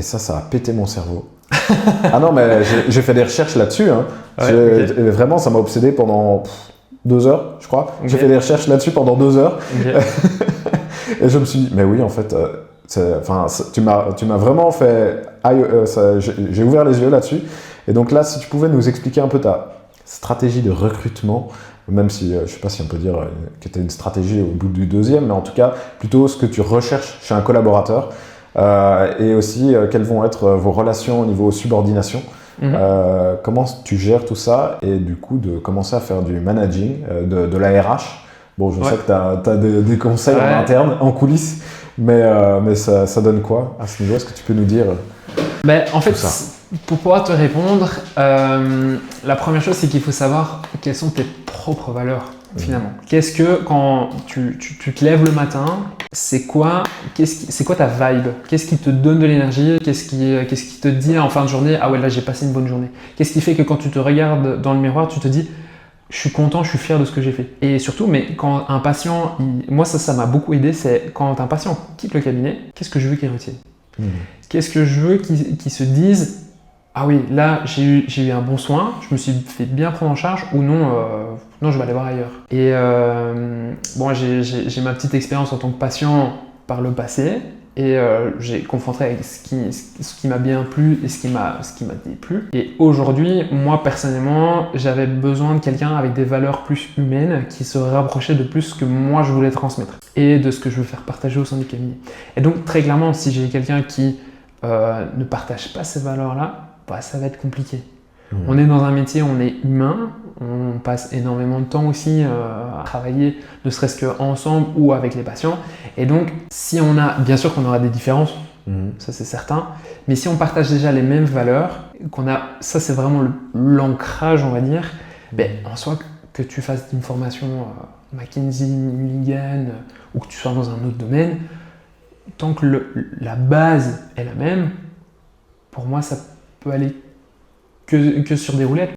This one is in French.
Et ça a pété mon cerveau. Ah non, mais j'ai fait des recherches là-dessus. Hein. Ouais, okay. Vraiment, ça m'a obsédé pendant 2 heures, je crois. Okay. J'ai fait des recherches là-dessus pendant 2 heures. Okay. Et je me suis dit, mais oui, en fait, tu m'as vraiment fait... j'ai ouvert les yeux là-dessus. Et donc là, si tu pouvais nous expliquer un peu ta stratégie de recrutement, même si je ne sais pas si on peut dire que tu as une stratégie au bout du 2e, mais en tout cas, plutôt ce que tu recherches chez un collaborateur. Et aussi quelles vont être vos relations au niveau subordination, comment tu gères tout ça et du coup de commencer à faire du managing, de la RH. Bon, je sais que tu as des conseils en interne, en coulisses, mais ça donne quoi à ce niveau? Est-ce que tu peux nous dire en fait, pour pouvoir te répondre, la première chose c'est qu'il faut savoir quelles sont tes propres valeurs. Finalement, qu'est-ce que quand tu te lèves le matin, c'est quoi ta vibe? Qu'est-ce qui te donne de l'énergie? Qu'est-ce qui te dit en fin de journée, ah ouais là j'ai passé une bonne journée? Qu'est-ce qui fait que quand tu te regardes dans le miroir, tu te dis je suis content, je suis fier de ce que j'ai fait? Et surtout, mais quand un patient, moi ça m'a beaucoup aidé, c'est quand un patient quitte le cabinet, qu'est-ce que je veux qu'il retienne? Qu'est-ce que je veux qu'il se dise? Ah oui, là j'ai eu un bon soin, je me suis fait bien prendre en charge, ou non, non je vais aller voir ailleurs. Et bon, j'ai ma petite expérience en tant que patient par le passé, et j'ai confronté avec ce qui m'a bien plu et ce qui m'a déplu. Et aujourd'hui, moi personnellement, j'avais besoin de quelqu'un avec des valeurs plus humaines qui se rapprochait de plus ce que moi je voulais transmettre et de ce que je veux faire partager au sein du cabinet. Et donc très clairement, si j'ai quelqu'un qui ne partage pas ces valeurs-là, ça va être compliqué. On est dans un métier, on est humain, on passe énormément de temps aussi à travailler, ne serait-ce qu'ensemble ou avec les patients. Et donc, si on a, bien sûr qu'on aura des différences, ça c'est certain, mais si on partage déjà les mêmes valeurs, ça c'est vraiment l'ancrage, on va dire, en soi que tu fasses une formation McKinsey, Mulligan ou que tu sois dans un autre domaine, tant que la base est la même, pour moi ça peut aller que sur des roulettes.